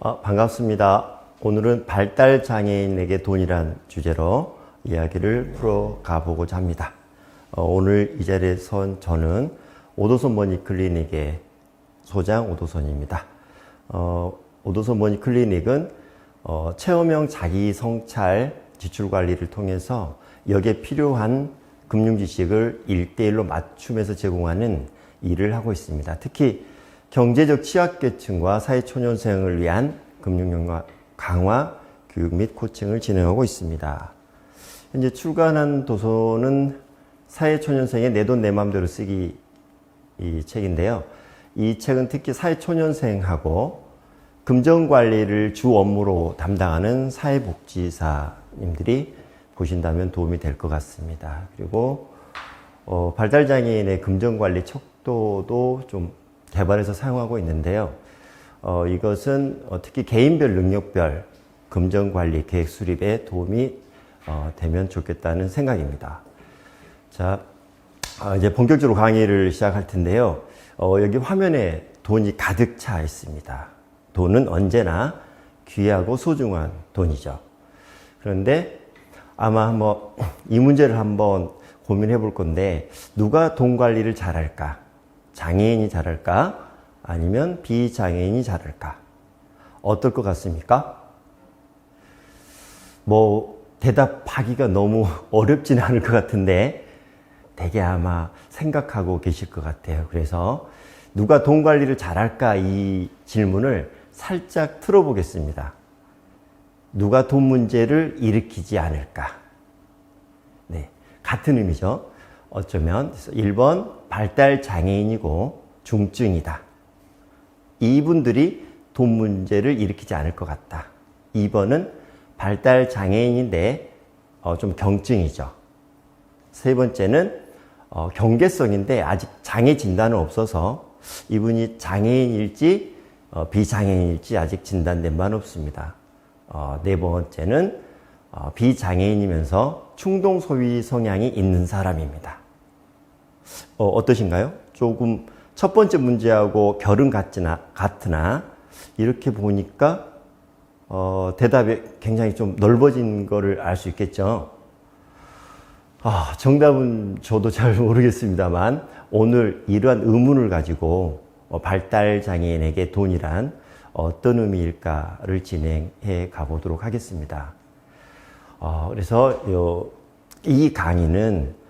반갑습니다. 오늘은 발달 장애인에게 돈이란 주제로 이야기를 풀어가 보고자 합니다. 오늘 이 자리에 선 저는 오도선 머니 클리닉의 소장 오도선입니다. 오도선 머니 클리닉은 체험형 자기 성찰 지출 관리를 통해서 여기에 필요한 금융 지식을 1대1로 맞춤해서 제공하는 일을 하고 있습니다. 특히 경제적 취약계층과 사회초년생을 위한 금융 강화, 교육 및 코칭을 진행하고 있습니다. 현재 출간한 도서는 사회초년생의 내 돈 내 맘대로 쓰기 이 책인데요. 이 책은 특히 사회초년생하고 금전관리를 주 업무로 담당하는 사회복지사님들이 보신다면 도움이 될 것 같습니다. 그리고 발달장애인의 금전관리 척도도 좀 개발해서 사용하고 있는데요. 이것은 특히 개인별 능력별 금전관리 계획 수립에 도움이 되면 좋겠다는 생각입니다. 자, 이제 본격적으로 강의를 시작할 텐데요. 여기 화면에 돈이 가득 차 있습니다. 돈은 언제나 귀하고 소중한 돈이죠. 그런데 아마 한번 이 문제를 한번 고민해 볼 건데, 누가 돈 관리를 잘할까? 장애인이 잘할까? 아니면 비장애인이 잘할까? 어떨 것 같습니까? 대답하기가 너무 어렵지는 않을 것 같은데 되게 아마 생각하고 계실 것 같아요. 그래서 누가 돈 관리를 잘할까? 이 질문을 살짝 틀어보겠습니다. 누가 돈 문제를 일으키지 않을까? 네, 같은 의미죠. 어쩌면 1번 발달 장애인이고 중증이다. 이분들이 돈 문제를 일으키지 않을 것 같다. 2번은 발달 장애인인데 좀 경증이죠. 세 번째는 경계성인데 아직 장애 진단은 없어서 이분이 장애인일지 비장애인일지 아직 진단된 바는 없습니다. 네 번째는 비장애인이면서 충동 소비 성향이 있는 사람입니다. 어떠신가요? 조금 첫 번째 문제하고 결은 같으나 이렇게 보니까 대답이 굉장히 좀 넓어진 거를 알 수 있겠죠. 정답은 저도 잘 모르겠습니다만 오늘 이러한 의문을 가지고 발달 장애인에게 돈이란 어떤 의미일까를 진행해 가보도록 하겠습니다. 그래서 이 강의는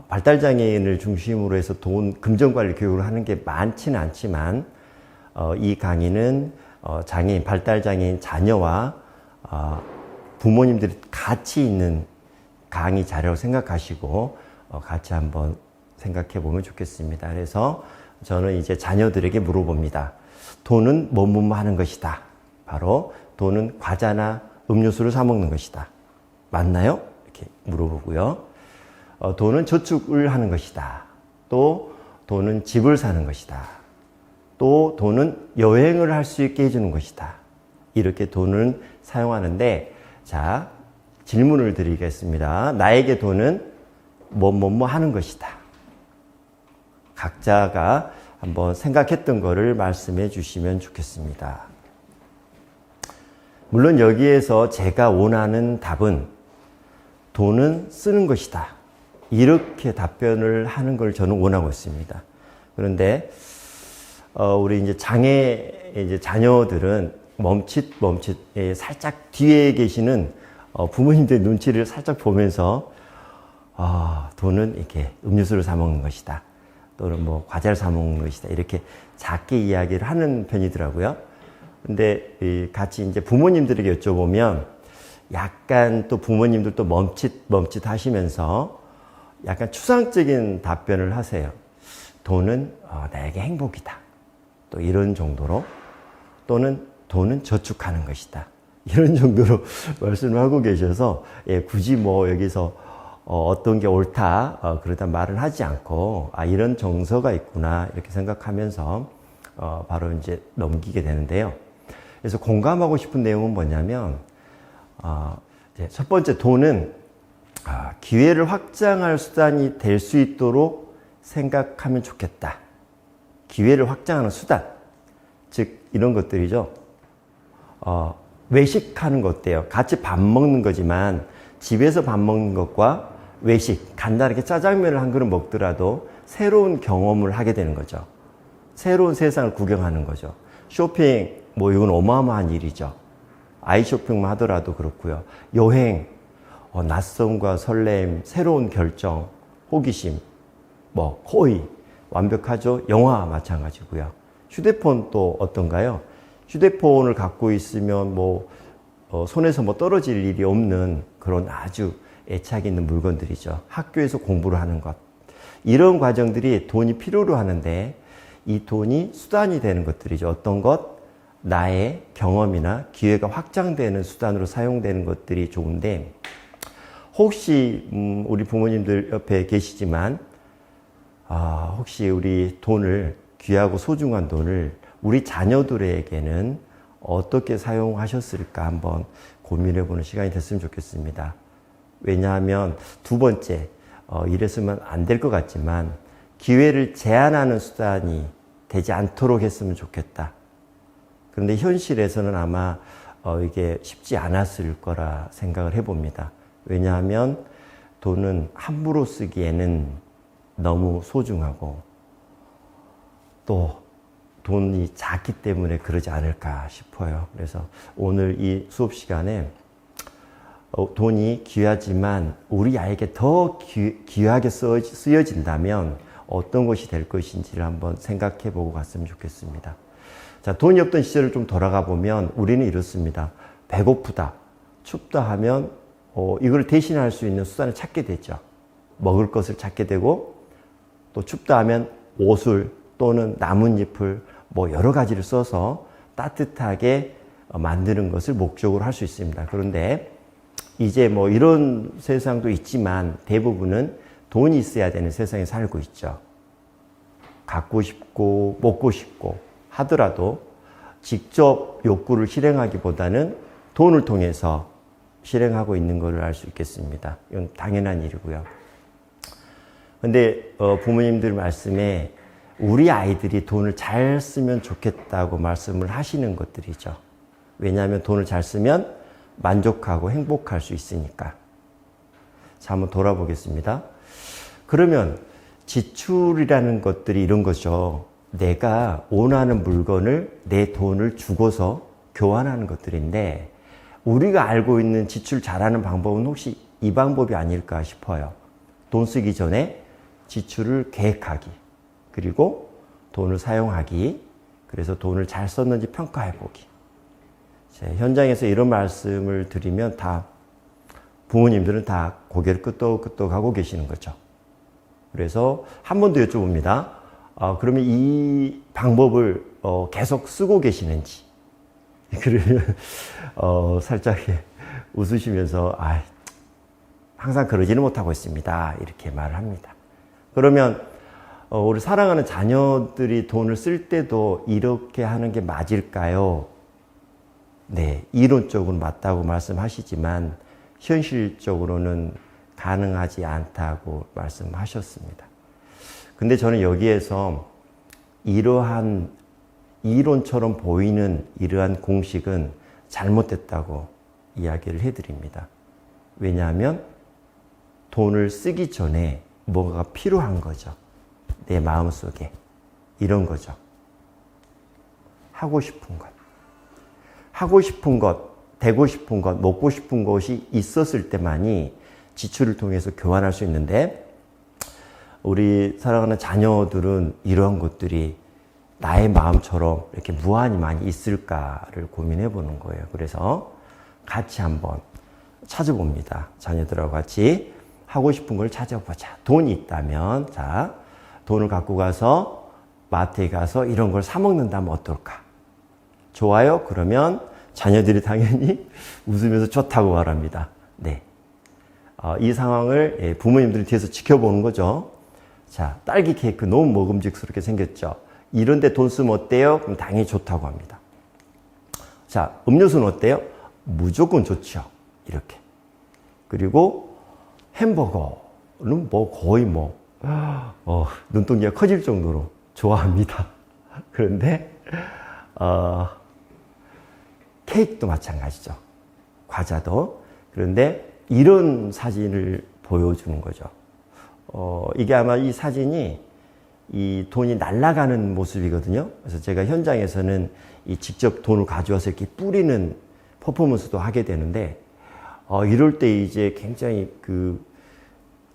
발달장애인을 중심으로 해서 금전관리 교육을 하는 게 많지는 않지만 이 강의는 발달장애인 자녀와 부모님들이 같이 있는 강의 자료를 생각하시고 같이 한번 생각해 보면 좋겠습니다. 그래서 저는 이제 자녀들에게 물어봅니다. 돈은 뭐뭐 하는 것이다. 바로 돈은 과자나 음료수를 사 먹는 것이다. 맞나요? 이렇게 물어보고요. 돈은 저축을 하는 것이다. 또 돈은 집을 사는 것이다. 또 돈은 여행을 할 수 있게 해주는 것이다. 이렇게 돈을 사용하는데, 자, 질문을 드리겠습니다. 나에게 돈은 뭐뭐 하는 것이다. 각자가 한번 생각했던 거를 말씀해 주시면 좋겠습니다. 물론 여기에서 제가 원하는 답은 돈은 쓰는 것이다. 이렇게 답변을 하는 걸 저는 원하고 있습니다. 그런데 우리 이제 자녀들은 멈칫 살짝 뒤에 계시는 부모님들의 눈치를 살짝 보면서 돈은 이렇게 음료수를 사 먹는 것이다. 또는 과자를 사 먹는 것이다. 이렇게 작게 이야기를 하는 편이더라고요. 근데 같이 이제 부모님들에게 여쭤보면 약간 또 부모님들도 멈칫 하시면서 약간 추상적인 답변을 하세요. 돈은 나에게 행복이다. 또 이런 정도로, 또는 돈은 저축하는 것이다. 이런 정도로 말씀을 하고 계셔서 굳이 여기서 어떤 게 옳다 그러다 말을 하지 않고 이런 정서가 있구나 이렇게 생각하면서 바로 이제 넘기게 되는데요. 그래서 공감하고 싶은 내용은 뭐냐면 첫 번째, 돈은 기회를 확장할 수단이 될 수 있도록 생각하면 좋겠다. 기회를 확장하는 수단, 즉 이런 것들이죠. 외식하는 거 어때요? 같이 밥 먹는 거지만 집에서 밥 먹는 것과 외식, 간단하게 짜장면을 한 그릇 먹더라도 새로운 경험을 하게 되는 거죠. 새로운 세상을 구경하는 거죠. 쇼핑, 뭐 이건 어마어마한 일이죠. 아이 쇼핑만 하더라도 그렇고요. 여행, 낯섦과 설렘, 새로운 결정, 호기심, 뭐 거의 완벽하죠. 영화 마찬가지고요. 휴대폰 또 어떤가요? 휴대폰을 갖고 있으면 뭐 손에서 뭐 떨어질 일이 없는 그런 아주 애착 있는 물건들이죠. 학교에서 공부를 하는 것. 이런 과정들이 돈이 필요로 하는데 이 돈이 수단이 되는 것들이죠. 어떤 것? 나의 경험이나 기회가 확장되는 수단으로 사용되는 것들이 좋은데 혹시 우리 부모님들 옆에 계시지만 혹시 우리 돈을 귀하고 소중한 돈을 우리 자녀들에게는 어떻게 사용하셨을까 한번 고민해보는 시간이 됐으면 좋겠습니다. 왜냐하면 두 번째, 이랬으면 안 될 것 같지만 기회를 제한하는 수단이 되지 않도록 했으면 좋겠다. 그런데 현실에서는 아마 이게 쉽지 않았을 거라 생각을 해봅니다. 왜냐하면 돈은 함부로 쓰기에는 너무 소중하고 또 돈이 작기 때문에 그러지 않을까 싶어요. 그래서 오늘 이 수업 시간에 돈이 귀하지만 우리 아이에게 더 귀하게 쓰여진다면 어떤 것이 될 것인지를 한번 생각해 보고 갔으면 좋겠습니다. 자, 돈이 없던 시절을 좀 돌아가 보면 우리는 이렇습니다. 배고프다, 춥다 하면 이걸 대신할 수 있는 수단을 찾게 되죠. 먹을 것을 찾게 되고 또 춥다 하면 옷을 또는 나뭇잎을 뭐 여러 가지를 써서 따뜻하게 만드는 것을 목적으로 할 수 있습니다. 그런데 이제 뭐 이런 세상도 있지만 대부분은 돈이 있어야 되는 세상에 살고 있죠. 갖고 싶고 먹고 싶고 하더라도 직접 욕구를 실행하기보다는 돈을 통해서 실행하고 있는 것을 알 수 있겠습니다. 이건 당연한 일이고요. 근데 부모님들 말씀에 우리 아이들이 돈을 잘 쓰면 좋겠다고 말씀을 하시는 것들이죠. 왜냐하면 돈을 잘 쓰면 만족하고 행복할 수 있으니까. 자, 한번 돌아보겠습니다. 그러면 지출이라는 것들이 이런 거죠. 내가 원하는 물건을 내 돈을 주고서 교환하는 것들인데 우리가 알고 있는 지출 잘하는 방법은 혹시 이 방법이 아닐까 싶어요. 돈 쓰기 전에 지출을 계획하기, 그리고 돈을 사용하기, 그래서 돈을 잘 썼는지 평가해보기. 현장에서 이런 말씀을 드리면 다 부모님들은 다 고개를 끄덕끄덕 하고 계시는 거죠. 그래서 한 번 더 여쭤봅니다. 그러면 이 방법을 계속 쓰고 계시는지. 그러면 살짝 웃으시면서 항상 그러지는 못하고 있습니다. 이렇게 말을 합니다. 그러면 우리 사랑하는 자녀들이 돈을 쓸 때도 이렇게 하는 게 맞을까요? 네, 이론적으로 맞다고 말씀하시지만 현실적으로는 가능하지 않다고 말씀하셨습니다. 근데 저는 여기에서 이러한 이론처럼 보이는 이러한 공식은 잘못됐다고 이야기를 해드립니다. 왜냐하면 돈을 쓰기 전에 뭔가가 필요한 거죠. 내 마음속에 이런 거죠. 하고 싶은 것. 하고 싶은 것, 되고 싶은 것, 먹고 싶은 것이 있었을 때만이 지출을 통해서 교환할 수 있는데 우리 사랑하는 자녀들은 이러한 것들이 나의 마음처럼 이렇게 무한히 많이 있을까를 고민해 보는 거예요. 그래서 같이 한번 찾아봅니다. 자녀들하고 같이 하고 싶은 걸 찾아보자. 돈이 있다면, 자, 돈을 갖고 가서 마트에 가서 이런 걸 사 먹는다면 어떨까? 좋아요? 그러면 자녀들이 당연히 웃으면서 좋다고 말합니다. 네. 이 상황을 부모님들이 뒤에서 지켜보는 거죠. 자, 딸기 케이크 너무 먹음직스럽게 생겼죠. 이런데 돈 쓰면 어때요? 그럼 당연히 좋다고 합니다. 자, 음료수는 어때요? 무조건 좋죠. 이렇게. 그리고 햄버거는 뭐 거의 눈동자가 커질 정도로 좋아합니다. 그런데 케이크도 마찬가지죠. 과자도. 그런데 이런 사진을 보여주는 거죠. 이게 아마 이 사진이 이 돈이 날아가는 모습이거든요. 그래서 제가 현장에서는 이 직접 돈을 가져와서 이렇게 뿌리는 퍼포먼스도 하게 되는데, 이럴 때 이제 굉장히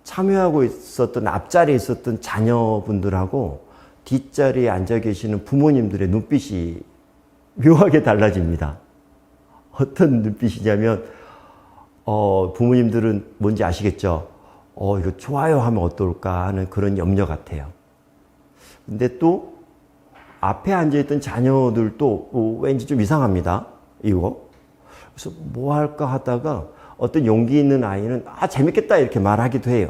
참여하고 있었던 앞자리에 있었던 자녀분들하고 뒷자리에 앉아 계시는 부모님들의 눈빛이 묘하게 달라집니다. 어떤 눈빛이냐면, 부모님들은 뭔지 아시겠죠? 이거 좋아요 하면 어떨까 하는 그런 염려 같아요. 근데 또 앞에 앉아있던 자녀들도 왠지 좀 이상합니다. 이거. 그래서 뭐 할까 하다가 어떤 용기 있는 아이는 재밌겠다 이렇게 말하기도 해요.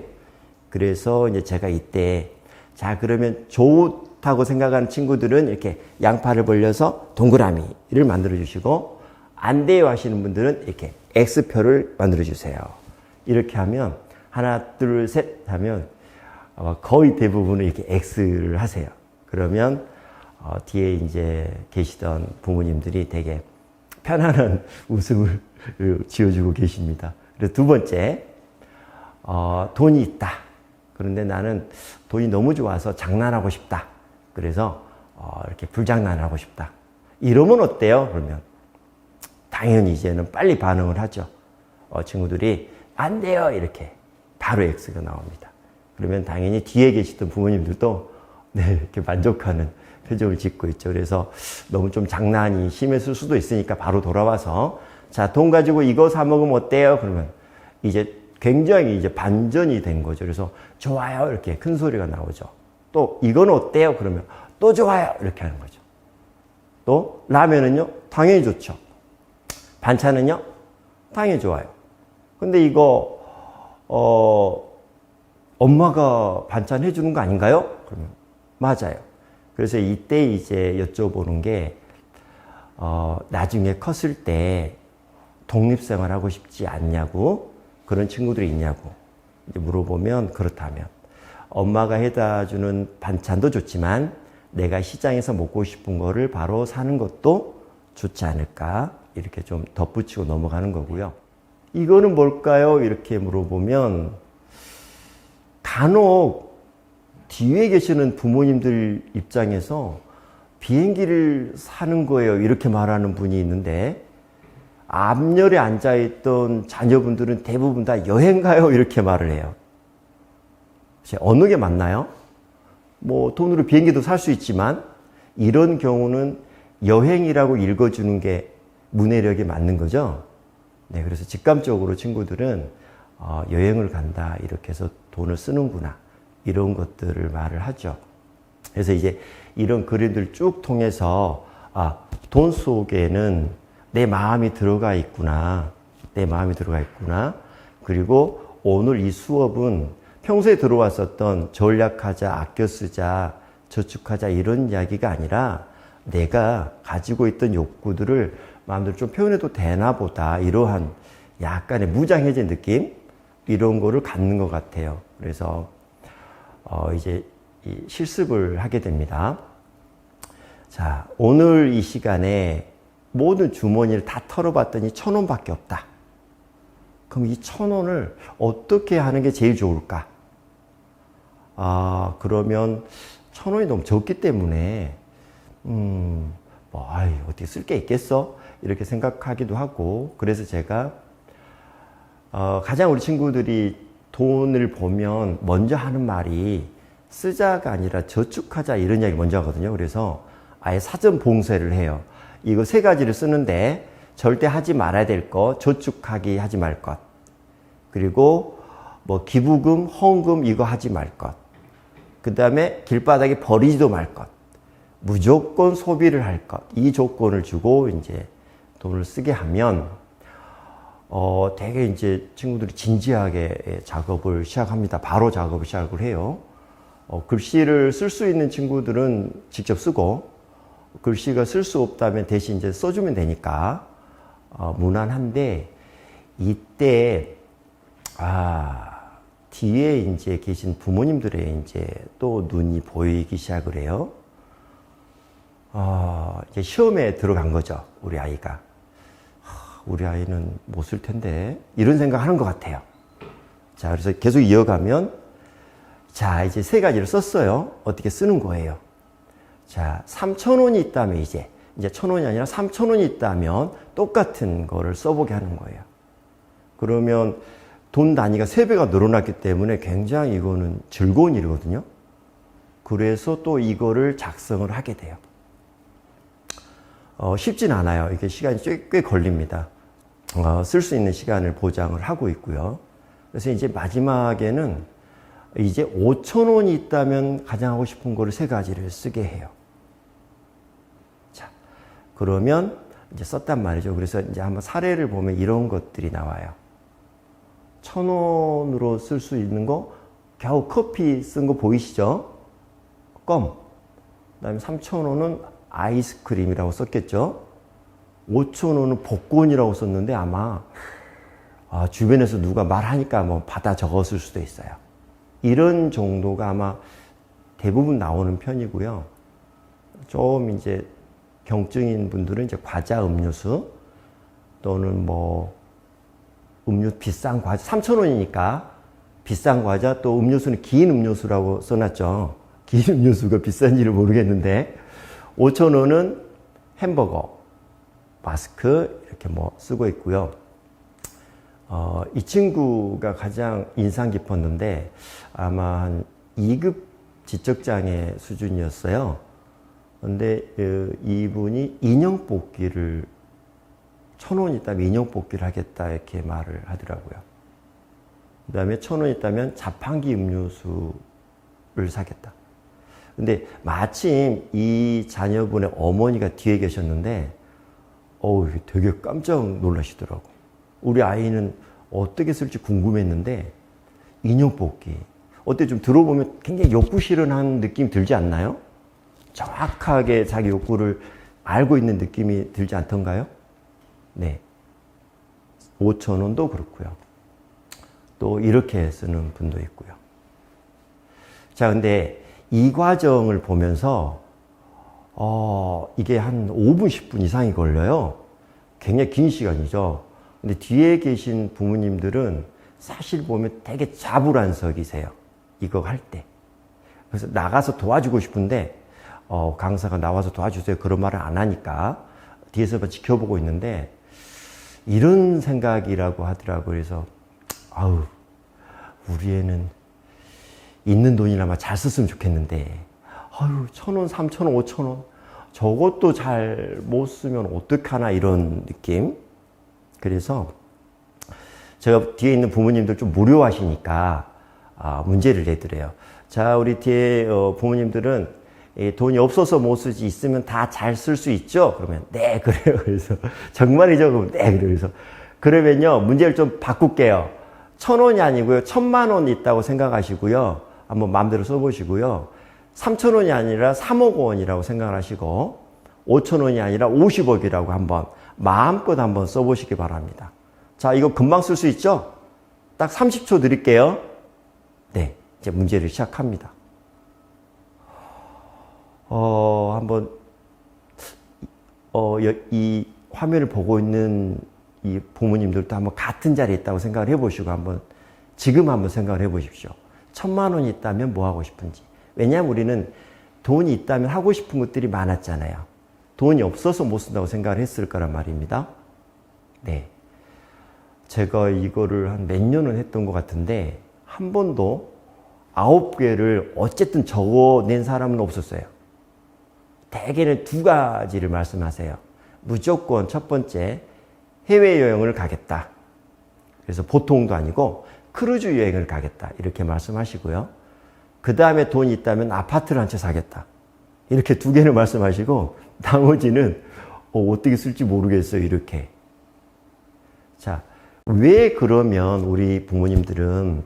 그래서 이제 제가 이때 자 그러면 좋다고 생각하는 친구들은 이렇게 양팔을 벌려서 동그라미를 만들어 주시고 안 돼요 하시는 분들은 이렇게 X표를 만들어 주세요. 이렇게 하면 하나 둘 셋 하면 거의 대부분은 이렇게 X를 하세요. 그러면 뒤에 이제 계시던 부모님들이 되게 편안한 웃음을 지어주고 계십니다. 그리고 두 번째, 돈이 있다. 그런데 나는 돈이 너무 좋아서 장난하고 싶다. 그래서 이렇게 불장난하고 싶다. 이러면 어때요? 그러면 당연히 이제는 빨리 반응을 하죠. 친구들이 안 돼요. 이렇게 바로 X가 나옵니다. 그러면 당연히 뒤에 계시던 부모님들도 이렇게 만족하는 표정을 짓고 있죠. 그래서 너무 좀 장난이 심했을 수도 있으니까 바로 돌아와서 자, 돈 가지고 이거 사 먹으면 어때요? 그러면 이제 굉장히 이제 반전이 된 거죠. 그래서 좋아요. 이렇게 큰 소리가 나오죠. 또 이건 어때요? 그러면 또 좋아요. 이렇게 하는 거죠. 또 라면은요? 당연히 좋죠. 반찬은요? 당연히 좋아요. 근데 이거 엄마가 반찬 해주는 거 아닌가요? 그러면 맞아요. 그래서 이때 이제 여쭤보는 게 나중에 컸을 때 독립생활 하고 싶지 않냐고 그런 친구들이 있냐고 이제 물어보면 그렇다면 엄마가 해다 주는 반찬도 좋지만 내가 시장에서 먹고 싶은 거를 바로 사는 것도 좋지 않을까 이렇게 좀 덧붙이고 넘어가는 거고요. 이거는 뭘까요? 이렇게 물어보면 간혹 뒤에 계시는 부모님들 입장에서 비행기를 사는 거예요. 이렇게 말하는 분이 있는데 앞열에 앉아있던 자녀분들은 대부분 다 여행 가요. 이렇게 말을 해요. 어느 게 맞나요? 뭐 돈으로 비행기도 살 수 있지만 이런 경우는 여행이라고 읽어주는 게 문해력에 맞는 거죠. 네, 그래서 직감적으로 친구들은 여행을 간다 이렇게 해서 돈을 쓰는구나 이런 것들을 말을 하죠. 그래서 이제 이런 그림들 쭉 통해서 돈 속에는 내 마음이 들어가 있구나. 내 마음이 들어가 있구나. 그리고 오늘 이 수업은 평소에 들어왔었던 전략하자, 아껴 쓰자, 저축하자 이런 이야기가 아니라 내가 가지고 있던 욕구들을 마음대로 좀 표현해도 되나 보다 이러한 약간의 무장해제 느낌 이런 거를 갖는 것 같아요. 그래서 이제 이 실습을 하게 됩니다. 자, 오늘 이 시간에 모든 주머니를 다 털어봤더니 1,000원밖에 없다. 그럼 이 1,000원을 어떻게 하는 게 제일 좋을까? 그러면 1,000원이 너무 적기 때문에 어떻게 쓸 게 있겠어? 이렇게 생각하기도 하고 그래서 제가 가장 우리 친구들이 돈을 보면 먼저 하는 말이 쓰자가 아니라 저축하자 이런 이야기 먼저 하거든요. 그래서 아예 사전 봉쇄를 해요. 이거 3가지를 쓰는데 절대 하지 말아야 될 것, 저축하기 하지 말 것, 그리고 뭐 기부금, 헌금 이거 하지 말 것, 그 다음에 길바닥에 버리지도 말 것, 무조건 소비를 할 것, 이 조건을 주고 이제 돈을 쓰게 하면 되게 이제 친구들이 진지하게 작업을 시작합니다. 바로 작업을 시작을 해요. 글씨를 쓸 수 있는 친구들은 직접 쓰고 글씨가 쓸 수 없다면 대신 이제 써주면 되니까 무난한데 이때 뒤에 이제 계신 부모님들의 이제 또 눈이 보이기 시작을 해요. 이제 시험에 들어간 거죠, 우리 아이가. 우리 아이는 못 쓸 텐데 이런 생각하는 것 같아요. 자, 그래서 계속 이어가면 자, 이제 세 가지를 썼어요. 어떻게 쓰는 거예요? 자, 3,000원이 있다면 이제 1,000원이 아니라 3,000원이 있다면 똑같은 거를 써보게 하는 거예요. 그러면 돈 단위가 3배가 늘어났기 때문에 굉장히 이거는 즐거운 일이거든요. 그래서 또 이거를 작성을 하게 돼요. 쉽진 않아요. 이게 시간이 꽤 걸립니다. 쓸 수 있는 시간을 보장을 하고 있고요. 그래서 이제 마지막에는 이제 5,000원이 있다면 가장 하고 싶은 거를 3가지를 쓰게 해요. 자, 그러면 이제 썼단 말이죠. 그래서 이제 한번 사례를 보면 이런 것들이 나와요. 1,000원으로 쓸 수 있는 거, 겨우 커피 쓴 거 보이시죠? 껌. 그 다음에 3,000원은 아이스크림이라고 썼겠죠? 5,000원은 복권이라고 썼는데 아마 주변에서 누가 말하니까 뭐 받아 적었을 수도 있어요. 이런 정도가 아마 대부분 나오는 편이고요. 좀 이제 경증인 분들은 이제 과자 음료수 또는 뭐 비싼 과자, 3,000원이니까 비싼 과자, 또 음료수는 긴 음료수라고 써놨죠. 긴 음료수가 비싼지를 모르겠는데 5,000원은 햄버거, 마스크 이렇게 뭐 쓰고 있고요. 이 친구가 가장 인상 깊었는데 아마 한 2급 지적장애 수준이었어요. 근데 이분이 인형 뽑기를 1,000원 있다면 인형 뽑기를 하겠다 이렇게 말을 하더라고요. 그 다음에 1,000원 있다면 자판기 음료수를 사겠다. 근데 마침 이 자녀분의 어머니가 뒤에 계셨는데 되게 깜짝 놀라시더라고. 우리 아이는 어떻게 쓸지 궁금했는데 인형 뽑기. 어때, 좀 들어보면 굉장히 욕구실현한 느낌 들지 않나요? 정확하게 자기 욕구를 알고 있는 느낌이 들지 않던가요? 네. 5,000원도 그렇고요. 또 이렇게 쓰는 분도 있고요. 자, 근데 이 과정을 보면서 이게 한 5분, 10분 이상이 걸려요. 굉장히 긴 시간이죠. 근데 뒤에 계신 부모님들은 사실 보면 되게 자불안석이세요. 이거 할 때. 그래서 나가서 도와주고 싶은데 강사가 나와서 도와주세요 그런 말을 안 하니까 뒤에서만 지켜보고 있는데 이런 생각이라고 하더라고요. 그래서 우리 애는 있는 돈이나마 잘 썼으면 좋겠는데 1,000원, 3,000원, 5,000원 저것도 잘 못 쓰면 어떡하나 이런 느낌. 그래서 제가 뒤에 있는 부모님들 좀 무료하시니까 문제를 내드려요. 자, 우리 뒤에 부모님들은 돈이 없어서 못 쓰지 있으면 다 잘 쓸 수 있죠? 그러면 네 그래요. 그래서 정말이죠? 그러면 네 그래요. 그래서 그러면요 문제를 좀 바꿀게요. 1,000원이 아니고요 1,000만 원 있다고 생각하시고요. 한번 마음대로 써보시고요. 3,000원이 아니라 3억 원이라고 생각을 하시고 5,000원이 아니라 50억이라고 한번 마음껏 한번 써보시기 바랍니다. 자, 이거 금방 쓸 수 있죠? 딱 30초 드릴게요. 네, 이제 문제를 시작합니다. 한번 이 화면을 보고 있는 이 부모님들도 한번 같은 자리에 있다고 생각을 해보시고 지금 한번 생각을 해보십시오. 1,000만 원이 있다면 뭐 하고 싶은지. 왜냐하면 우리는 돈이 있다면 하고 싶은 것들이 많았잖아요. 돈이 없어서 못 쓴다고 생각을 했을 거란 말입니다. 네. 제가 이거를 한 몇 년을 했던 것 같은데 한 번도 9개를 어쨌든 적어낸 사람은 없었어요. 대개는 2가지를 말씀하세요. 무조건 첫 번째 해외여행을 가겠다. 그래서 보통도 아니고 크루즈 여행을 가겠다. 이렇게 말씀하시고요. 그 다음에 돈이 있다면 아파트를 한 채 사겠다. 이렇게 2개를 말씀하시고 나머지는 어떻게 쓸지 모르겠어요. 이렇게. 자, 왜 그러면 우리 부모님들은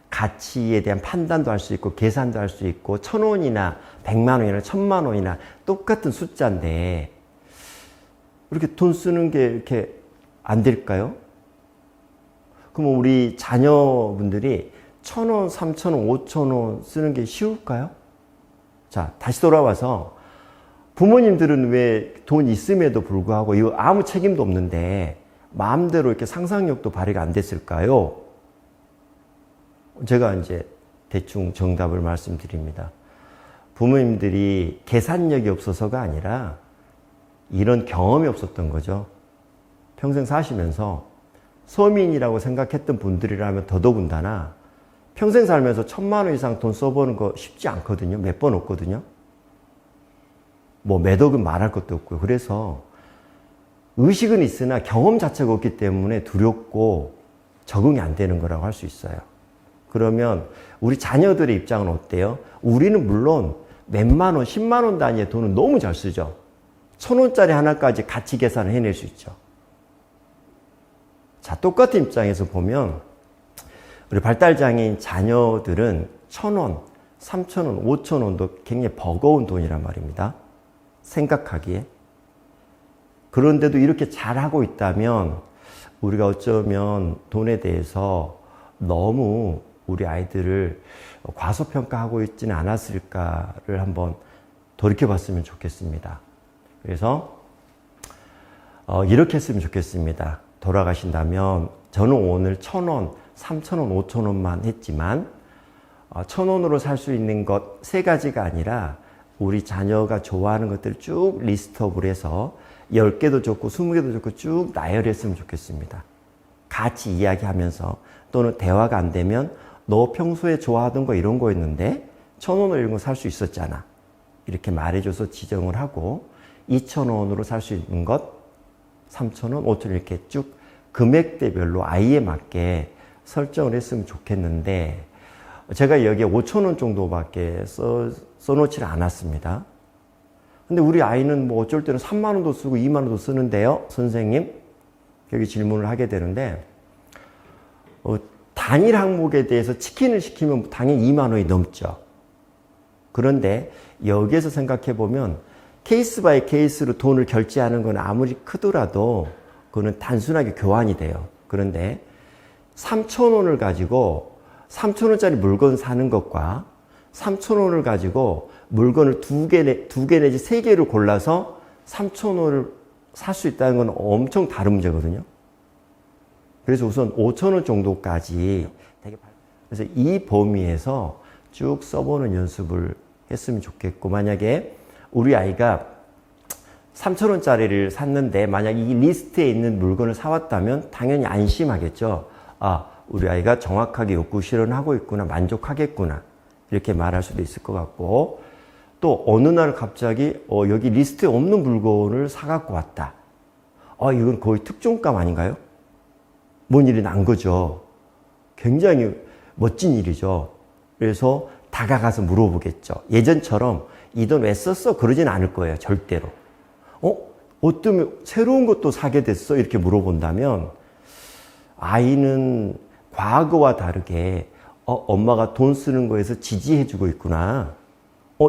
가치에 대한 판단도 할 수 있고 계산도 할 수 있고 1,000원이나 100만 원이나 1,000만 원이나 똑같은 숫자인데 이렇게 돈 쓰는 게 이렇게 안 될까요? 그럼 우리 자녀분들이 1,000원, 3,000원, 5,000원 쓰는 게 쉬울까요? 자, 다시 돌아와서 부모님들은 왜 돈 있음에도 불구하고 이거 아무 책임도 없는데 마음대로 이렇게 상상력도 발휘가 안 됐을까요? 제가 이제 대충 정답을 말씀드립니다. 부모님들이 계산력이 없어서가 아니라 이런 경험이 없었던 거죠. 평생 사시면서 서민이라고 생각했던 분들이라면 더더군다나 평생 살면서 1,000만 원 이상 돈 써보는 거 쉽지 않거든요. 몇 번 없거든요. 뭐 몇 억은 말할 것도 없고요. 그래서 의식은 있으나 경험 자체가 없기 때문에 두렵고 적응이 안 되는 거라고 할 수 있어요. 그러면 우리 자녀들의 입장은 어때요? 우리는 물론 몇만 원, 10만 원 단위의 돈은 너무 잘 쓰죠. 1,000원짜리 하나까지 같이 계산을 해낼 수 있죠. 자, 똑같은 입장에서 보면 우리 발달장애인 자녀들은 1,000원, 3,000원, 5,000원도 굉장히 버거운 돈이란 말입니다. 생각하기에. 그런데도 이렇게 잘하고 있다면 우리가 어쩌면 돈에 대해서 너무 우리 아이들을 과소평가하고 있지는 않았을까를 한번 돌이켜봤으면 좋겠습니다. 그래서 이렇게 했으면 좋겠습니다. 돌아가신다면 저는 오늘 1,000원, 3,000원, 5,000원만 했지만 1,000원으로 살 수 있는 것 3가지가 아니라 우리 자녀가 좋아하는 것들을 쭉 리스트업을 해서 10개도 좋고 20개도 좋고 쭉 나열했으면 좋겠습니다. 같이 이야기하면서 또는 대화가 안 되면 너 평소에 좋아하던 거 이런 거였는데 1,000원으로 이런 거 살 수 있었잖아. 이렇게 말해줘서 지정을 하고 2,000원으로 살 수 있는 것 3,000원, 5,000원 이렇게 쭉 금액대별로 아이에 맞게 설정을 했으면 좋겠는데 제가 여기에 5,000원 정도밖에 써놓지는 않았습니다. 근데 우리 아이는 뭐 어쩔 때는 3만 원도 쓰고 2만 원도 쓰는데요, 선생님? 여기 질문을 하게 되는데 단일 항목에 대해서 치킨을 시키면 당연히 2만 원이 넘죠. 그런데 여기에서 생각해 보면 케이스 바이 케이스로 돈을 결제하는 건 아무리 크더라도 그거는 단순하게 교환이 돼요. 그런데 3,000원을 가지고 3,000원짜리 물건 사는 것과 3,000원을 가지고 물건을 2개 내지 3개를 골라서 3,000원을 살 수 있다는 건 엄청 다른 문제거든요. 그래서 우선 5,000원 정도까지 그래서 이 범위에서 쭉 써보는 연습을 했으면 좋겠고, 만약에 우리 아이가 3,000원짜리를 샀는데 만약 이 리스트에 있는 물건을 사왔다면 당연히 안심하겠죠. 아, 우리 아이가 정확하게 욕구 실현하고 있구나, 만족하겠구나, 이렇게 말할 수도 있을 것 같고, 또 어느 날 갑자기 여기 리스트에 없는 물건을 사갖고 왔다. 이건 거의 특종감 아닌가요? 뭔 일이 난 거죠. 굉장히 멋진 일이죠. 그래서 다가가서 물어보겠죠. 예전처럼 이 돈 왜 썼어? 그러진 않을 거예요. 절대로. 어쩌면 새로운 것도 사게 됐어? 이렇게 물어본다면 아이는 과거와 다르게 엄마가 돈 쓰는 거에서 지지해주고 있구나.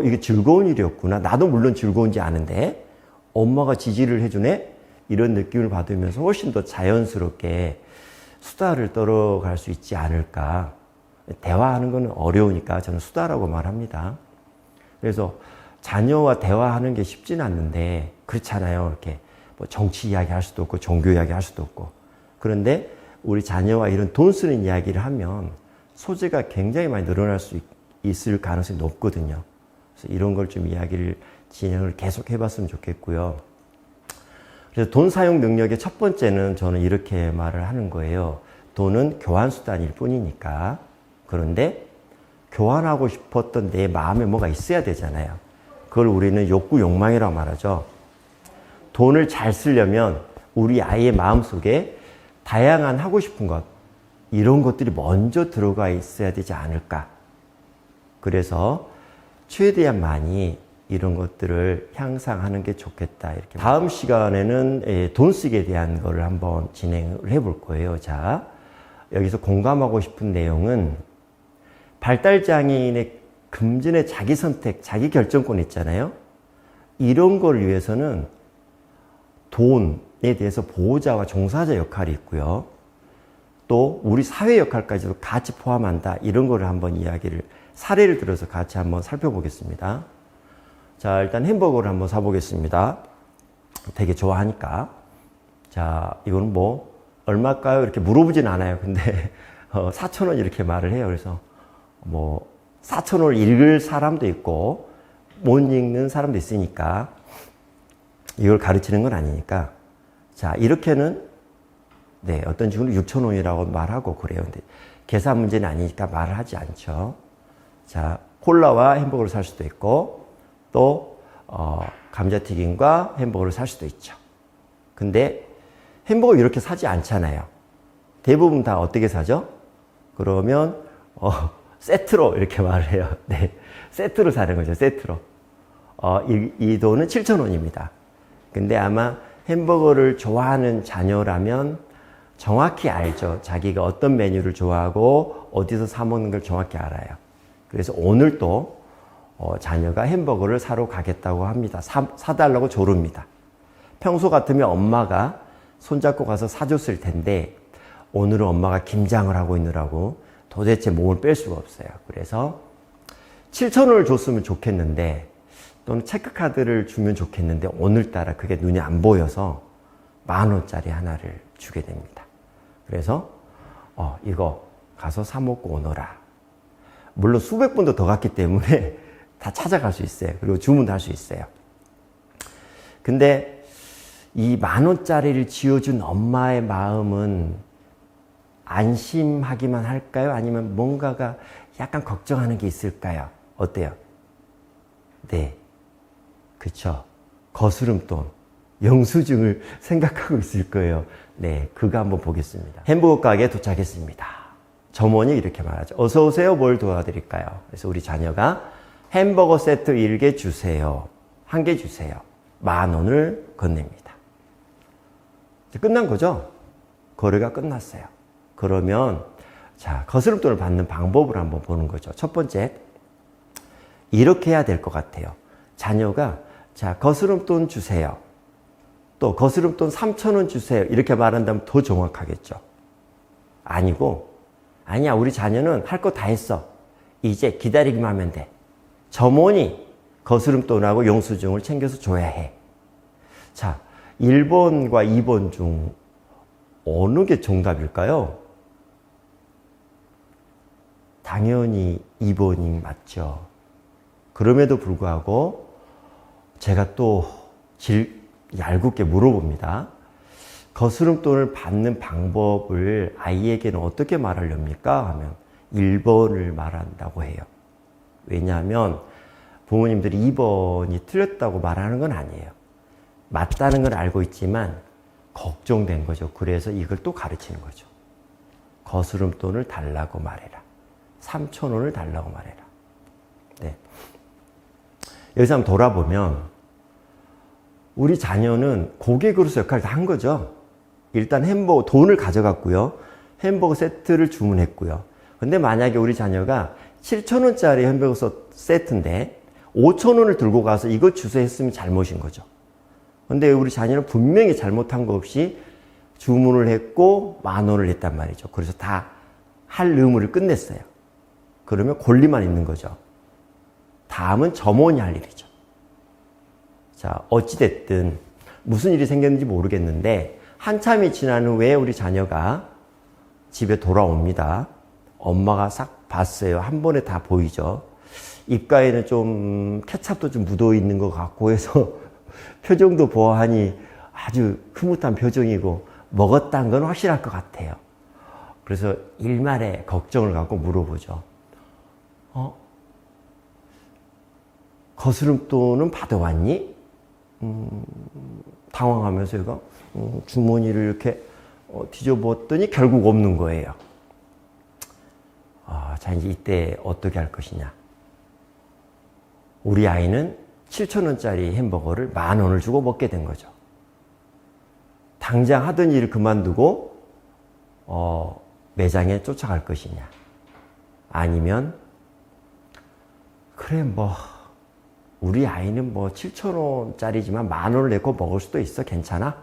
이게 즐거운 일이었구나. 나도 물론 즐거운지 아는데 엄마가 지지를 해주네? 이런 느낌을 받으면서 훨씬 더 자연스럽게 수다를 떨어갈 수 있지 않을까. 대화하는 건 어려우니까 저는 수다라고 말합니다. 그래서 자녀와 대화하는 게 쉽지는 않는데 그렇잖아요. 이렇게 뭐 정치 이야기 할 수도 없고 종교 이야기 할 수도 없고. 그런데 우리 자녀와 이런 돈 쓰는 이야기를 하면 소재가 굉장히 많이 늘어날 수 있을 가능성이 높거든요. 그래서 이런 걸 좀 이야기를 진행을 계속 해봤으면 좋겠고요. 그래서 돈 사용 능력의 첫 번째는 저는 이렇게 말을 하는 거예요. 돈은 교환수단일 뿐이니까. 그런데 교환하고 싶었던 내 마음에 뭐가 있어야 되잖아요. 그걸 우리는 욕구, 욕망이라고 말하죠. 돈을 잘 쓰려면 우리 아이의 마음속에 다양한 하고 싶은 것, 이런 것들이 먼저 들어가 있어야 되지 않을까. 그래서 최대한 많이 이런 것들을 향상하는 게 좋겠다. 이렇게. 다음 시간에는 돈 쓰기에 대한 거를 한번 진행을 해볼 거예요. 자, 여기서 공감하고 싶은 내용은 발달장애인의 금전의 자기 선택, 자기 결정권 있잖아요. 이런 걸 위해서는 돈에 대해서 보호자와 종사자 역할이 있고요. 또 우리 사회 역할까지도 같이 포함한다. 이런 거를 한번 이야기를, 사례를 들어서 같이 한번 살펴보겠습니다. 자, 일단 햄버거를 한번 사보겠습니다. 되게 좋아하니까. 자, 이거는 뭐 얼마일까요? 이렇게 물어보진 않아요. 근데 4,000원 이렇게 말을 해요. 그래서 뭐 4,000원을 읽을 사람도 있고 못 읽는 사람도 있으니까 이걸 가르치는 건 아니니까 자 이렇게는 네 어떤 친구는 6,000원이라고 말하고 그래요. 근데 계산 문제는 아니니까 말을 하지 않죠. 자 콜라와 햄버거를 살 수도 있고 또 감자튀김과 햄버거를 살 수도 있죠. 근데 햄버거 이렇게 사지 않잖아요. 대부분 다 어떻게 사죠? 그러면 세트로 이렇게 말을 해요. 네, 세트로 사는 거죠. 세트로. 이 돈은 7,000원입니다. 근데 아마 햄버거를 좋아하는 자녀라면 정확히 알죠. 자기가 어떤 메뉴를 좋아하고 어디서 사 먹는 걸 정확히 알아요. 그래서 오늘 또 자녀가 햄버거를 사러 가겠다고 합니다. 사달라고 조릅니다. 평소 같으면 엄마가 손잡고 가서 사줬을 텐데 오늘은 엄마가 김장을 하고 있느라고 도대체 몸을 뺄 수가 없어요. 그래서 7,000원을 줬으면 좋겠는데 또는 체크카드를 주면 좋겠는데 오늘따라 그게 눈이 안 보여서 10,000원짜리 하나를 주게 됩니다. 그래서 이거 가서 사 먹고 오너라. 물론 수백 번도 더 갔기 때문에 다 찾아갈 수 있어요. 그리고 주문도 할 수 있어요. 근데 이 10,000원짜리를 쥐어준 엄마의 마음은 안심하기만 할까요? 아니면 뭔가가 약간 걱정하는 게 있을까요? 어때요? 네. 그쵸. 거스름돈, 영수증을 생각하고 있을 거예요. 네. 그거 한번 보겠습니다. 햄버거 가게에 도착했습니다. 점원이 이렇게 말하죠. 어서 오세요. 뭘 도와드릴까요? 그래서 우리 자녀가 햄버거 세트 1개 주세요. 1개 주세요. 10,000원을 건넵니다. 끝난 거죠? 거래가 끝났어요. 그러면 자 거스름돈을 받는 방법을 한번 보는 거죠. 첫 번째, 이렇게 해야 될 것 같아요. 자녀가 자 거스름돈 주세요. 또 거스름돈 3,000원 주세요. 이렇게 말한다면 더 정확하겠죠. 아니고 아니야 우리 자녀는 할 거 다 했어. 이제 기다리기만 하면 돼. 점원이 거스름돈하고 영수증을 챙겨서 줘야 해. 자 1번과 2번 중 어느 게 정답일까요? 당연히 2번이 맞죠. 그럼에도 불구하고 제가 또 얄궂게 물어봅니다. 거스름돈을 받는 방법을 아이에게는 어떻게 말하렵니까? 하면 1번을 말한다고 해요. 왜냐하면 부모님들이 2번이 틀렸다고 말하는 건 아니에요. 맞다는 걸 알고 있지만 걱정된 거죠. 그래서 이걸 또 가르치는 거죠. 거스름돈을 달라고 말해라. 3,000원을 달라고 말해라. 네. 여기서 한번 돌아보면 우리 자녀는 고객으로서 역할을 다 한 거죠. 일단 햄버거 돈을 가져갔고요. 햄버거 세트를 주문했고요. 근데 만약에 우리 자녀가 7,000원짜리 햄버거 세트인데 5,000원을 들고 가서 이거 주세요 했으면 잘못인 거죠. 근데 우리 자녀는 분명히 잘못한 거 없이 주문을 했고 10,000원을 냈단 말이죠. 그래서 다 할 의무를 끝냈어요. 그러면 권리만 있는 거죠. 다음은 점원이 할 일이죠. 자, 어찌됐든 무슨 일이 생겼는지 모르겠는데 한참이 지난 후에 우리 자녀가 집에 돌아옵니다. 엄마가 싹 봤어요. 한 번에 다 보이죠. 입가에는 좀 케찹도 좀 묻어 있는 것 같고 해서 표정도 보아하니 아주 흐뭇한 표정이고 먹었다는 건 확실할 것 같아요. 그래서 일말의 걱정을 갖고 물어보죠. 거스름돈은 받아왔니? 당황하면서 얘가 주머니를 이렇게 뒤져보았더니 결국 없는 거예요. 자, 이제 이때 어떻게 할 것이냐. 우리 아이는 7,000원짜리 햄버거를 10,000원을 주고 먹게 된 거죠. 당장 하던 일을 그만두고 매장에 쫓아갈 것이냐. 아니면 그래 뭐 우리 아이는 뭐 7,000원짜리지만 10,000원을 내고 먹을 수도 있어. 괜찮아.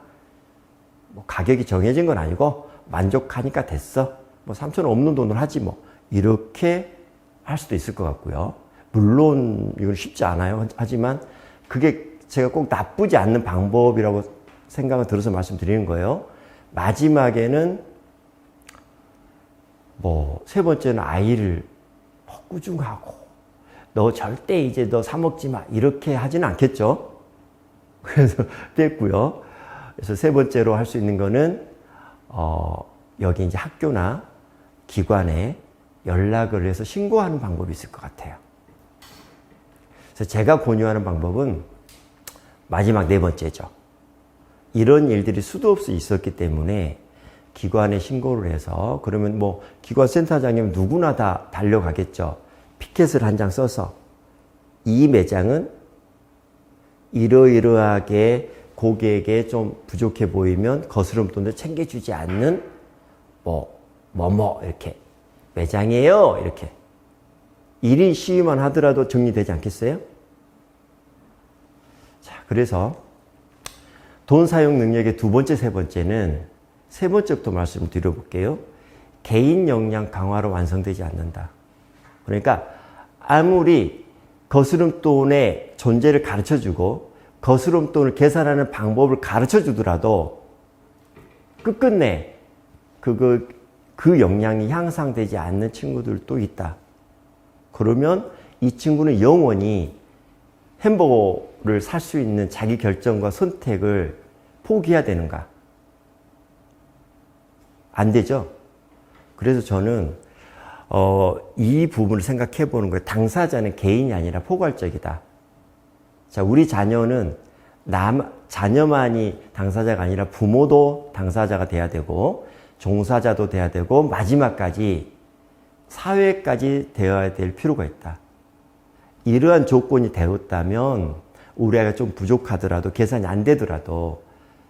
뭐 가격이 정해진 건 아니고 만족하니까 됐어. 뭐 3,000원 없는 돈을 하지 뭐. 이렇게 할 수도 있을 것 같고요. 물론 이건 쉽지 않아요. 하지만 그게 제가 꼭 나쁘지 않는 방법이라고 생각을 들어서 말씀드리는 거예요. 마지막에는 뭐 세 번째는 아이를 꾸중하고 너 절대 이제 너 사 먹지 마 이렇게 하지는 않겠죠. 그래서 됐고요. 그래서 세 번째로 할 수 있는 거는 여기 이제 학교나 기관에 연락을 해서 신고하는 방법이 있을 것 같아요. 그래서 제가 권유하는 방법은 마지막 네 번째죠. 이런 일들이 수도 없이 있었기 때문에 기관에 신고를 해서, 그러면 뭐 기관 센터장이면 누구나 다 달려가겠죠. 피켓을 한 장 써서 이 매장은 이러이러하게 고객에게 좀 부족해 보이면 거스름돈을 챙겨주지 않는 뭐뭐 이렇게 매장이에요. 이렇게 1인 시위만 하더라도 정리되지 않겠어요? 자, 그래서 돈 사용 능력의 두 번째, 세 번째는 세 번째부터 말씀을 드려볼게요. 개인 역량 강화로 완성되지 않는다. 그러니까 아무리 거스름돈의 존재를 가르쳐주고 거스름돈을 계산하는 방법을 가르쳐주더라도 끝끝내 그 역량이 향상되지 않는 친구들도 있다. 그러면 이 친구는 영원히 햄버거를 살 수 있는 자기 결정과 선택을 포기해야 되는가? 안 되죠. 그래서 저는 이 부분을 생각해 보는 거예요. 당사자는 개인이 아니라 포괄적이다. 자, 우리 자녀는 자녀만이 당사자가 아니라 부모도 당사자가 돼야 되고 종사자도 돼야 되고 마지막까지 사회까지 되어야 될 필요가 있다. 이러한 조건이 되었다면 우리 아이가 좀 부족하더라도 계산이 안 되더라도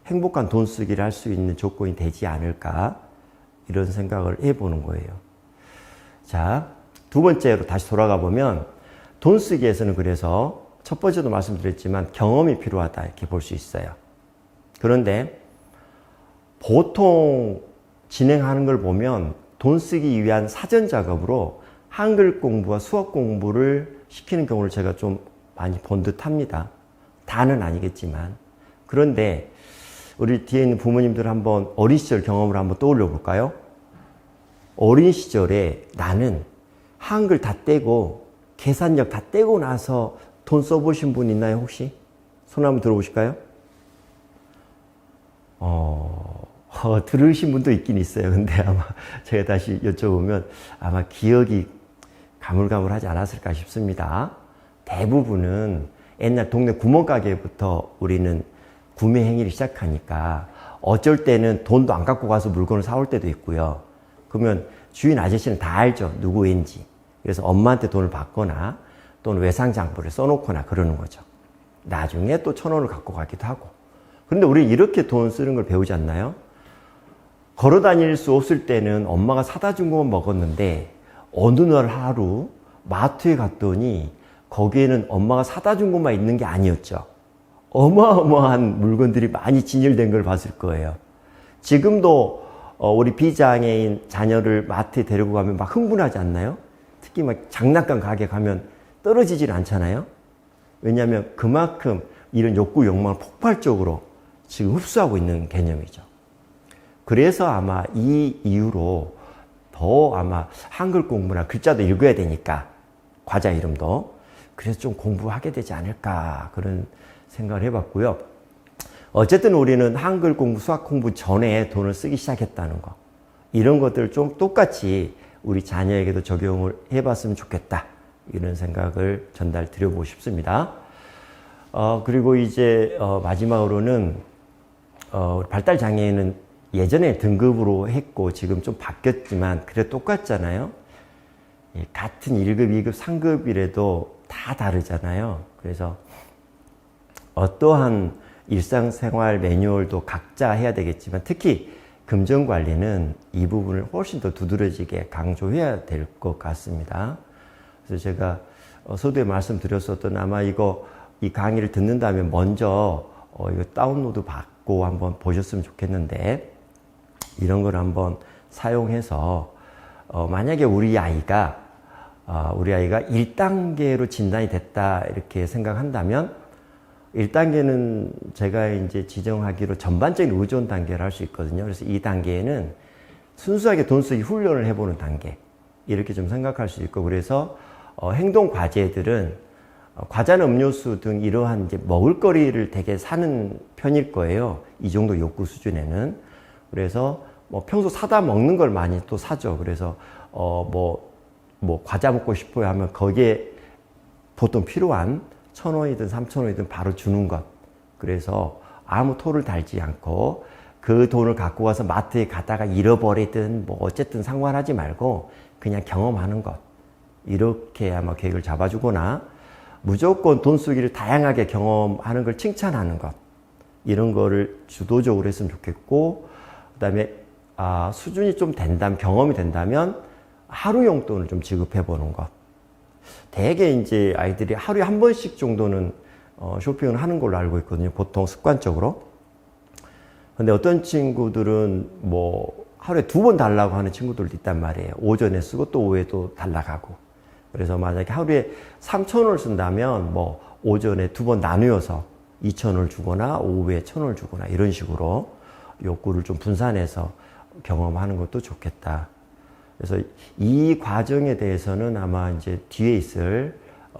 행복한 돈 쓰기를 할 수 있는 조건이 되지 않을까, 이런 생각을 해보는 거예요. 자, 두 번째로 다시 돌아가 보면 돈 쓰기에서는 그래서 첫 번째도 말씀드렸지만 경험이 필요하다 이렇게 볼 수 있어요. 그런데 보통 진행하는 걸 보면 돈 쓰기 위한 사전 작업으로 한글 공부와 수학 공부를 시키는 경우를 제가 좀 많이 본 듯합니다. 다는 아니겠지만. 그런데 우리 뒤에 있는 부모님들 한번 어린 시절 경험을 한번 떠올려 볼까요? 어린 시절에 나는 한글 다 떼고 계산력 다 떼고 나서 돈 써보신 분 있나요, 혹시? 손 한번 들어보실까요? 들으신 분도 있긴 있어요. 근데 아마 제가 다시 여쭤보면 아마 기억이 가물가물하지 않았을까 싶습니다. 대부분은 옛날 동네 구멍가게부터 우리는 구매 행위를 시작하니까 어쩔 때는 돈도 안 갖고 가서 물건을 사올 때도 있고요. 그러면 주인 아저씨는 다 알죠. 누구인지. 그래서 엄마한테 돈을 받거나 또는 외상장부를 써놓거나 그러는 거죠. 나중에 또 1,000원을 갖고 가기도 하고. 그런데 우리 이렇게 돈 쓰는 걸 배우지 않나요? 걸어 다닐 수 없을 때는 엄마가 사다 준 것만 먹었는데 어느 날 하루 마트에 갔더니 거기에는 엄마가 사다 준 것만 있는 게 아니었죠. 어마어마한 물건들이 많이 진열된 걸 봤을 거예요. 지금도 우리 비장애인 자녀를 마트에 데리고 가면 막 흥분하지 않나요? 특히 막 장난감 가게 가면 떨어지질 않잖아요. 왜냐하면 그만큼 이런 욕구, 욕망을 폭발적으로 지금 흡수하고 있는 개념이죠. 그래서 아마 이 이유로 더 아마 한글 공부나 글자도 읽어야 되니까 과자 이름도 그래서 좀 공부하게 되지 않을까, 그런 생각을 해봤고요. 어쨌든 우리는 한글 공부, 수학 공부 전에 돈을 쓰기 시작했다는 거, 이런 것들을 좀 똑같이 우리 자녀에게도 적용을 해봤으면 좋겠다, 이런 생각을 전달 드려보고 싶습니다. 그리고 이제 마지막으로는 발달 장애인은 예전에 등급으로 했고 지금 좀 바뀌었지만 그래 똑같잖아요. 같은 1급, 2급, 3급이라도 다 다르잖아요. 그래서 어떠한 일상생활 매뉴얼도 각자 해야 되겠지만 특히 금전관리는 이 부분을 훨씬 더 두드러지게 강조해야 될 것 같습니다. 그래서 제가 서두에 말씀드렸었던 아마 이 강의를 듣는다면 먼저 이거 다운로드 받고 한번 보셨으면 좋겠는데, 이런 걸 한번 사용해서 만약에 우리 아이가 1단계로 진단이 됐다 이렇게 생각한다면 1단계는 제가 이제 지정하기로 전반적인 의존 단계를 할 수 있거든요. 그래서 이 단계에는 순수하게 돈 쓰기 훈련을 해보는 단계. 이렇게 좀 생각할 수 있고, 그래서 행동 과제들은 과자나 음료수 등 이러한 이제 먹을거리를 되게 사는 편일 거예요. 이 정도 욕구 수준에는. 그래서 뭐 평소 사다 먹는 걸 많이 또 사죠. 그래서 뭐 과자 먹고 싶어요 하면 거기에 보통 필요한 1,000원이든 3,000원이든 바로 주는 것. 그래서 아무 토를 달지 않고 그 돈을 갖고 가서 마트에 가다가 잃어버리든 뭐 어쨌든 상관하지 말고 그냥 경험하는 것. 이렇게 아마 계획을 잡아주거나 무조건 돈 쓰기를 다양하게 경험하는 걸 칭찬하는 것. 이런 거를 주도적으로 했으면 좋겠고, 그 다음에 수준이 좀 된다면, 경험이 된다면 하루 용돈을 좀 지급해 보는 것. 대개 이제 아이들이 하루에 한 번씩 정도는 쇼핑을 하는 걸로 알고 있거든요. 보통 습관적으로. 근데 어떤 친구들은 뭐 하루에 2번 달라고 하는 친구들도 있단 말이에요. 오전에 쓰고 또 오후에 또 달라가고. 그래서 만약에 하루에 3,000원을 쓴다면 뭐 오전에 2번 나누어서 2,000원을 주거나 오후에 1,000원을 주거나 이런 식으로 욕구를 좀 분산해서 경험하는 것도 좋겠다. 그래서 이 과정에 대해서는 아마 이제 뒤에 있을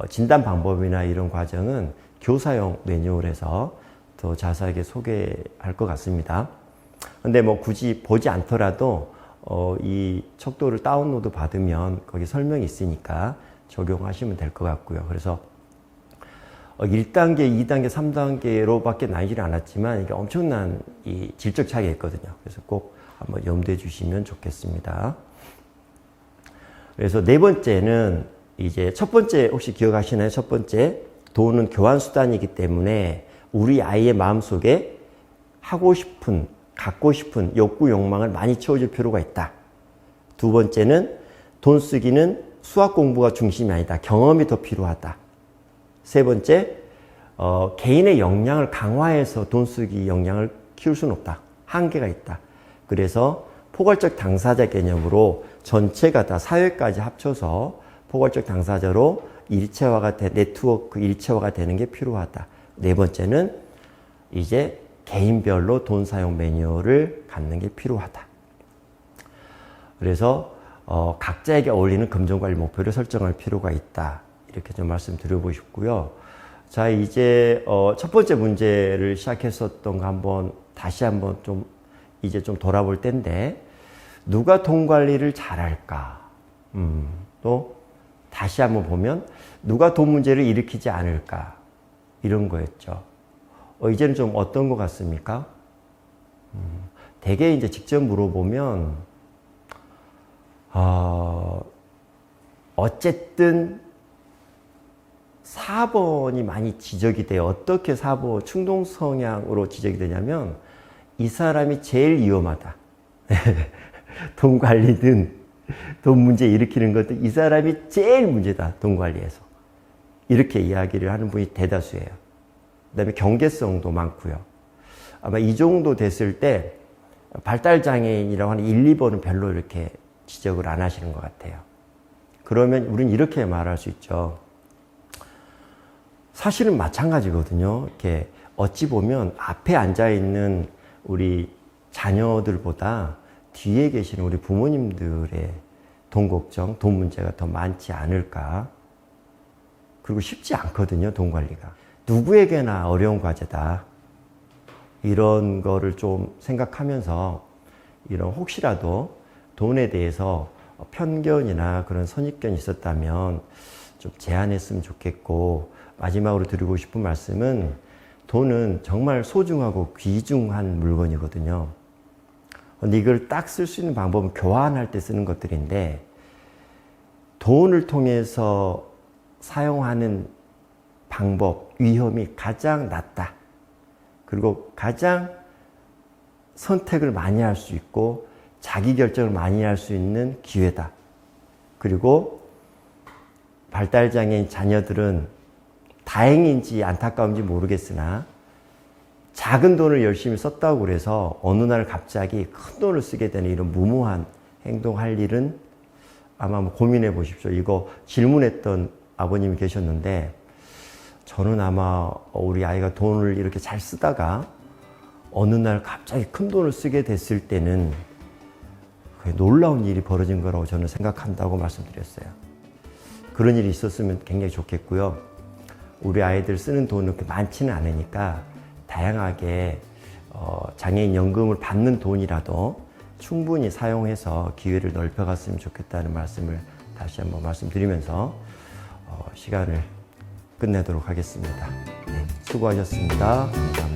진단 방법이나 이런 과정은 교사용 매뉴얼에서 더 자세하게 소개할 것 같습니다. 근데 뭐 굳이 보지 않더라도 이 척도를 다운로드 받으면 거기 설명이 있으니까 적용하시면 될 것 같고요. 그래서 1단계, 2단계, 3단계로밖에 나뉘지는 않았지만 이게 엄청난 이 질적 차이가 있거든요. 그래서 꼭 한번 염두해 주시면 좋겠습니다. 그래서 네 번째는 이제 첫 번째 혹시 기억하시나요? 첫 번째, 돈은 교환 수단이기 때문에 우리 아이의 마음속에 하고 싶은, 갖고 싶은 욕구, 욕망을 많이 채워줄 필요가 있다. 두 번째는 돈 쓰기는 수학 공부가 중심이 아니다. 경험이 더 필요하다. 세 번째, 개인의 역량을 강화해서 돈 쓰기 역량을 키울 수는 없다. 한계가 있다. 그래서 포괄적 당사자 개념으로 전체가 다 사회까지 합쳐서 포괄적 당사자로 네트워크 일체화가 되는 게 필요하다. 네 번째는 이제 개인별로 돈 사용 매뉴얼을 갖는 게 필요하다. 그래서 각자에게 어울리는 금전관리 목표를 설정할 필요가 있다. 이렇게 좀 말씀드리고 싶고요. 자, 이제 첫 번째 문제를 시작했었던 거 다시 한번 좀 이제 좀 돌아볼 텐데, 누가 돈 관리를 잘할까? 또 다시 한번 보면 누가 돈 문제를 일으키지 않을까? 이런 거였죠. 이제는 좀 어떤 것 같습니까? 대개 이제 직접 물어보면 어쨌든 4번이 많이 지적이 돼요. 어떻게 4번 충동 성향으로 지적이 되냐면 이 사람이 제일 위험하다. 돈 관리든 돈 문제 일으키는 것도 이 사람이 제일 문제다. 돈 관리에서. 이렇게 이야기를 하는 분이 대다수예요. 그 다음에 경계성도 많고요. 아마 이 정도 됐을 때 발달장애인이라고 하는 1, 2번은 별로 이렇게 지적을 안 하시는 것 같아요. 그러면 우리는 이렇게 말할 수 있죠. 사실은 마찬가지거든요. 이렇게 어찌 보면 앞에 앉아있는 우리 자녀들보다 뒤에 계시는 우리 부모님들의 돈 걱정, 돈 문제가 더 많지 않을까. 그리고 쉽지 않거든요, 돈 관리가. 누구에게나 어려운 과제다. 이런 거를 좀 생각하면서 이런 혹시라도 돈에 대해서 편견이나 그런 선입견이 있었다면 좀 제한했으면 좋겠고, 마지막으로 드리고 싶은 말씀은 돈은 정말 소중하고 귀중한 물건이거든요. 근데 이걸 딱 쓸 수 있는 방법은 교환할 때 쓰는 것들인데, 돈을 통해서 사용하는 방법, 위험이 가장 낮다. 그리고 가장 선택을 많이 할 수 있고 자기 결정을 많이 할 수 있는 기회다. 그리고 발달장애인 자녀들은 다행인지 안타까운지 모르겠으나 작은 돈을 열심히 썼다고 그래서 어느 날 갑자기 큰 돈을 쓰게 되는 이런 무모한 행동할 일은 아마 고민해 보십시오. 이거 질문했던 아버님이 계셨는데 저는 아마 우리 아이가 돈을 이렇게 잘 쓰다가 어느 날 갑자기 큰 돈을 쓰게 됐을 때는 놀라운 일이 벌어진 거라고 저는 생각한다고 말씀드렸어요. 그런 일이 있었으면 굉장히 좋겠고요. 우리 아이들 쓰는 돈은 그렇게 많지는 않으니까 다양하게 장애인 연금을 받는 돈이라도 충분히 사용해서 기회를 넓혀갔으면 좋겠다는 말씀을 다시 한번 말씀드리면서 시간을 끝내도록 하겠습니다. 네, 수고하셨습니다. 감사합니다.